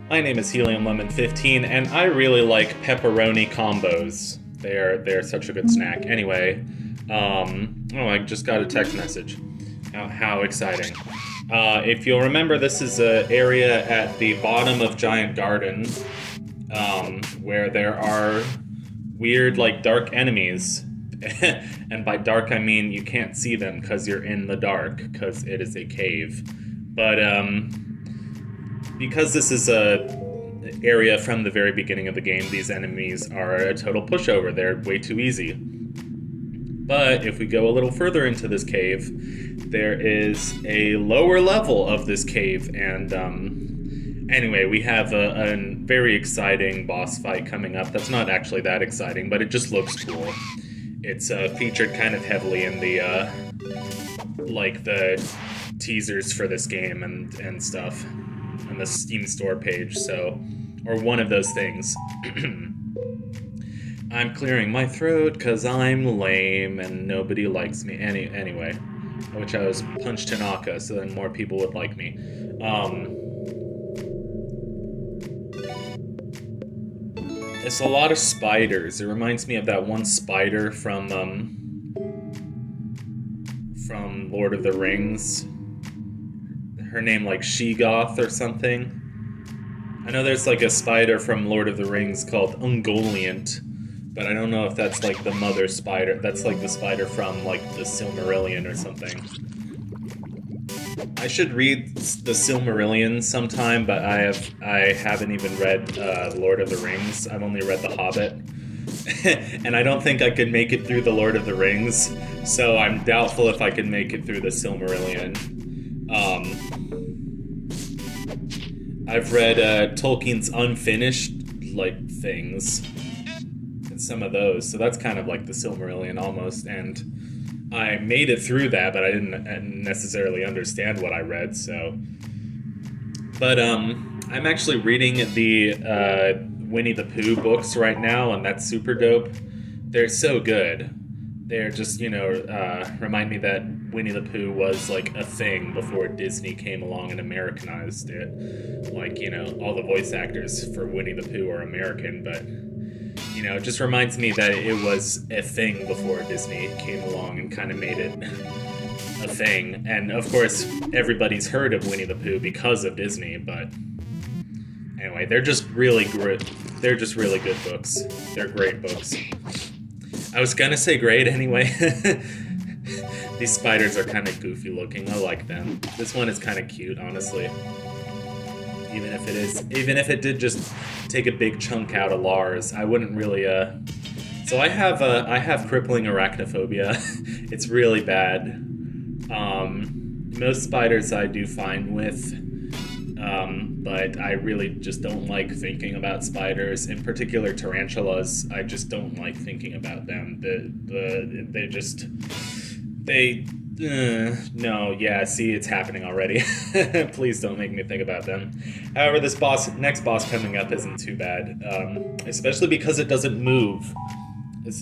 My name is Helium Lemon 15, and I really like pepperoni combos. They're such a good snack. Anyway, oh, I just got a text message. How exciting! If you'll remember, this is an area at the bottom of Giant Garden, where there are weird, like, dark enemies. And by dark, I mean you can't see them because you're in the dark, because it is a cave. But, because this is a area from the very beginning of the game, these enemies are a total pushover. They're way too easy. But if we go a little further into this cave, there is a lower level of this cave, and anyway, we have a very exciting boss fight coming up. That's not actually that exciting, but it just looks cool. It's featured kind of heavily in the like the teasers for this game and stuff on the Steam store page, so, or one of those things. I'm clearing my throat because I'm lame and nobody likes me. Anyway, I wish I was Punch Tanaka so then more people would like me. It's a lot of spiders. It reminds me of that one spider from Lord of the Rings. Her name, like, Shegoth or something. I know there's like a spider from Lord of the Rings called Ungoliant, but I don't know if that's like the mother spider. That's like the spider from like the Silmarillion or something. I should read the Silmarillion sometime, but I haven't even read Lord of the Rings. I've only read The Hobbit. And I don't think I could make it through the Lord of the Rings, so I'm doubtful if I can make it through the Silmarillion. I've read Tolkien's unfinished, like, things, and some of those, so that's kind of like the Silmarillion almost, and I made it through that, but I didn't necessarily understand what I read, so. But, I'm actually reading the Winnie the Pooh books right now, and that's super dope. They're so good. They're just, remind me that Winnie the Pooh was, like, a thing before Disney came along and Americanized it. Like, all the voice actors for Winnie the Pooh are American, but, it just reminds me that it was a thing before Disney came along and kind of made it a thing. And, of course, everybody's heard of Winnie the Pooh because of Disney, but anyway, they're just really good. They're just really good books. They're great books. I was gonna say great anyway. These spiders are kind of goofy looking. I like them. This one is kind of cute, honestly. Even if it did just take a big chunk out of Lars, I wouldn't really. So I have crippling arachnophobia. It's really bad. Most spiders I do fine with. But I really just don't like thinking about spiders. In particular, tarantulas. I just don't like thinking about them. No, yeah, see, it's happening already. Please don't make me think about them. However, this next boss coming up isn't too bad. Especially because it doesn't move.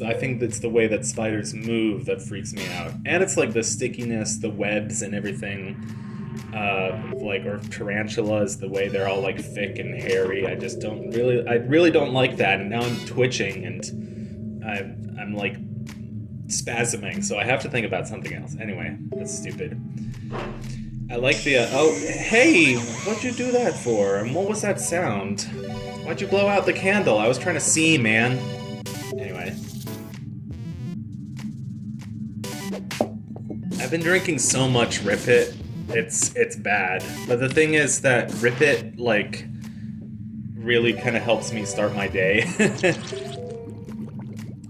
I think it's the way that spiders move that freaks me out. And it's like the stickiness, the webs and everything. Or tarantulas, the way they're all like thick and hairy. I really don't like that, and now I'm twitching and I'm like spasming, so I have to think about something else. Anyway, that's stupid. I like the oh, hey, what'd you do that for? And what was that sound? Why'd you blow out the candle? I was trying to see, man. Anyway. I've been drinking so much Rip It. It's bad. But the thing is that Rip It, like, really kind of helps me start my day.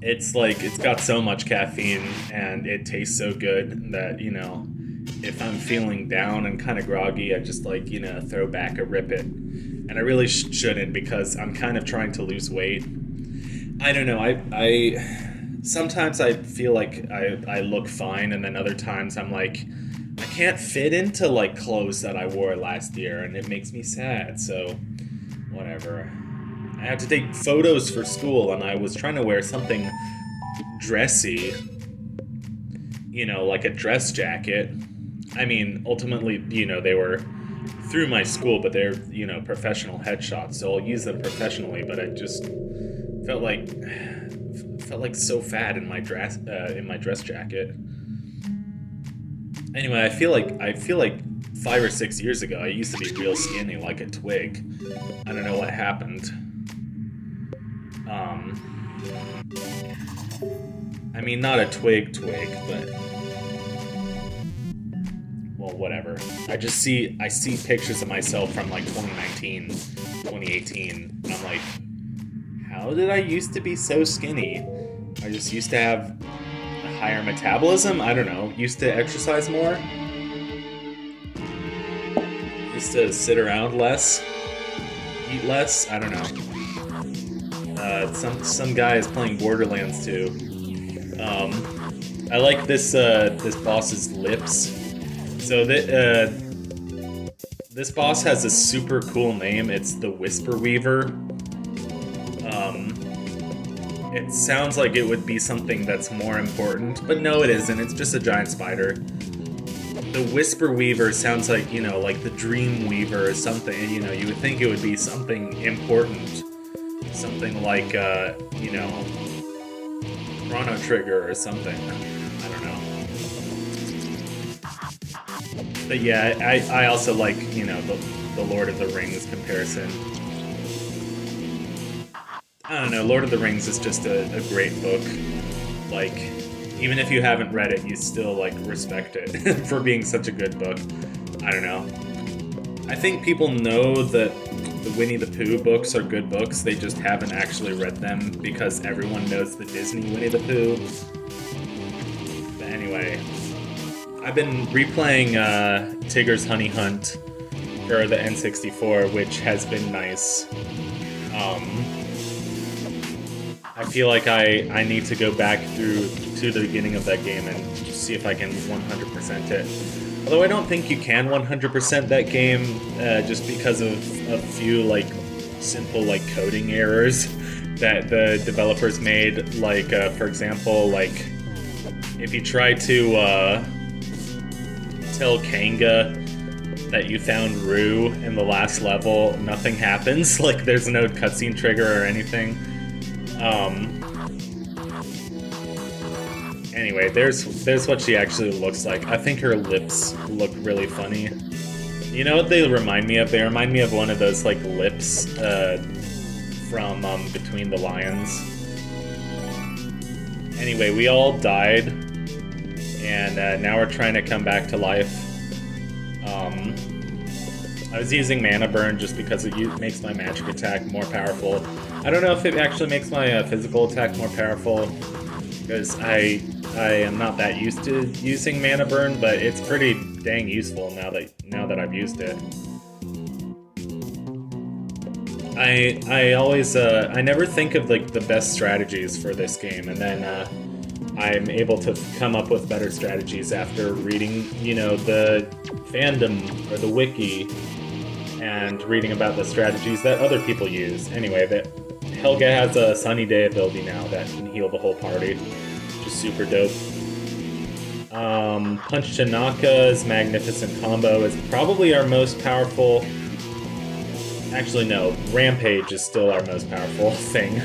It's like, it's got so much caffeine and it tastes so good that, if I'm feeling down and kind of groggy, I just, like, throw back a Rip It. And I really shouldn't, because I'm kind of trying to lose weight. I don't know, I sometimes I feel like I look fine, and then other times I'm like, I can't fit into, like, clothes that I wore last year, and it makes me sad, so whatever. I had to take photos for school, and I was trying to wear something dressy, like a dress jacket. I mean, ultimately, they were through my school, but they're, you know, professional headshots, so I'll use them professionally, but I just felt like so fat in my dress jacket. Anyway, I feel like 5 or 6 years ago I used to be real skinny, like a twig. I don't know what happened. I mean, not a twig, but well, whatever. I see pictures of myself from like 2019, 2018, and I'm like, how did I used to be so skinny? I just used to have a higher metabolism? I don't know. Used to exercise more? Used to sit around less? Eat less? I don't know. Some guy is playing Borderlands 2. I like this boss's lips. So this boss has a super cool name. It's the Whisper Weaver. It sounds like it would be something that's more important, but no, it isn't. It's just a giant spider. The Whisper Weaver sounds like, you know, like the Dream Weaver or something. You know, you would think it would be something important. Something like, you know, Chrono Trigger or something. I don't know. But yeah, I also like, you know, the Lord of the Rings comparison. I don't know, Lord of the Rings is just a great book. Like, even if you haven't read it, you still, like, respect it for being such a good book. I don't know. I think people know that the Winnie the Pooh books are good books, they just haven't actually read them because everyone knows the Disney Winnie the Pooh. But anyway, I've been replaying Tigger's Honey Hunt for the N64, which has been nice. I feel like I need to go back through to the beginning of that game and see if I can 100% it. Although I don't think you can 100% that game, just because of a few like simple like coding errors that the developers made. Like for example, like if you try to tell Kanga that you found Rue in the last level, nothing happens. Like there's no cutscene trigger or anything. Anyway, there's what she actually looks like. I think her lips look really funny. You know what they remind me of? They remind me of one of those like lips from Between the Lions. Anyway, we all died, and now we're trying to come back to life. I was using Mana Burn just because it makes my magic attack more powerful. I don't know if it actually makes my physical attack more powerful, because I am not that used to using Mana Burn, but it's pretty dang useful now that I've used it. I always I never think of like the best strategies for this game, and then I'm able to come up with better strategies after reading, you know, the fandom or the wiki and reading about the strategies that other people use. Anyway, that Helga has a Sunny Day ability now that can heal the whole party, which is super dope. Punch Tanaka's Magnificent Combo is probably our most powerful. Actually, no, Rampage is still our most powerful thing.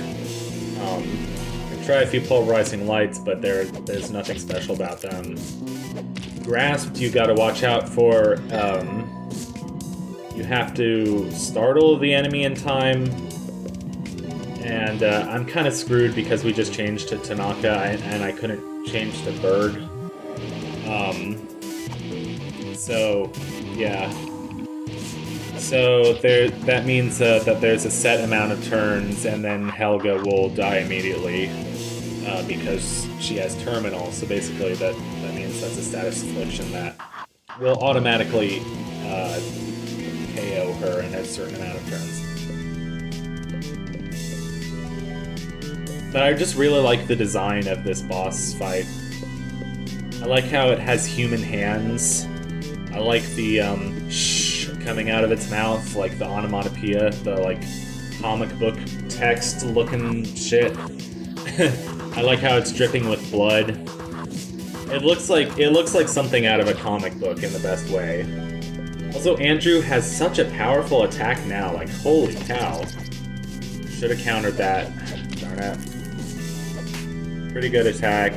Try a few Pulverizing Lights, but there's nothing special about them. Grasped, you gotta watch out for. You have to startle the enemy in time. And I'm kind of screwed because we just changed to Tanaka and I couldn't change to Bird. So, yeah. So that means that there's a set amount of turns, and then Helga will die immediately because she has Terminal. So basically, that means that's a status affliction that will automatically KO her in a certain amount of turns. But I just really like the design of this boss fight. I like how it has human hands. I like the shh coming out of its mouth, like the onomatopoeia, the like comic book text looking shit. I like how it's dripping with blood. It looks like something out of a comic book in the best way. Also, Andrew has such a powerful attack now, like, holy cow. Should have countered that. Darn it. Pretty good attack.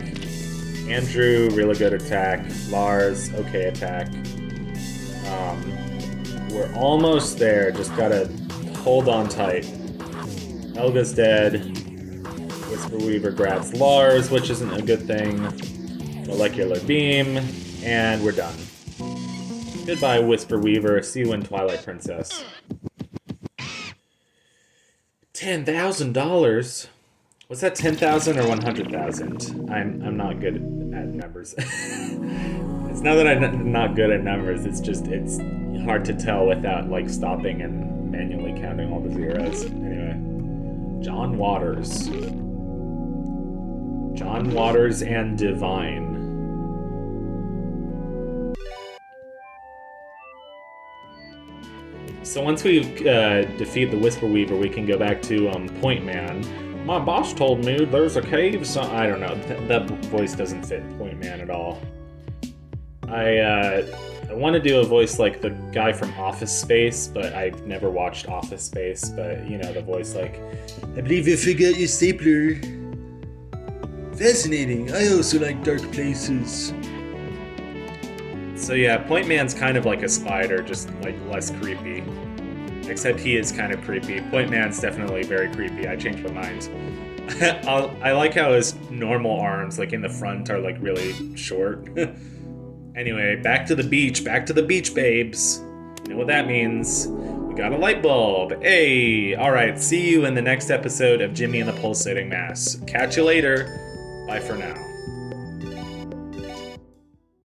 Andrew, really good attack. Lars, okay attack. We're almost there, just gotta hold on tight. Helga's dead. Whisper Weaver grabs Lars, which isn't a good thing. Molecular Beam, and we're done. Goodbye, Whisper Weaver. See you in Twilight Princess. $10,000? Was that 10,000 or 100,000? I'm not good at numbers. It's not that I'm not good at numbers. It's hard to tell without like stopping and manually counting all the zeros. Anyway, John Waters and Divine. So once we defeat the Whisper Weaver, we can go back to Point Man. My boss told me there's a cave, so I don't know. That voice doesn't fit Point Man at all. I want to do a voice like the guy from Office Space, but I've never watched Office Space. But you know, the voice like, I believe you forgot your stapler. Fascinating. I also like dark places. So yeah, Point Man's kind of like a spider, just like less creepy. Except he is kind of creepy. Point Man's definitely very creepy. I changed my mind. I like how his normal arms, like in the front, are like really short. Anyway, back to the beach, babes. You know what that means. We got a light bulb. Hey! Alright, see you in the next episode of Jimmy and the Pulsating Mass. Catch you later. Bye for now.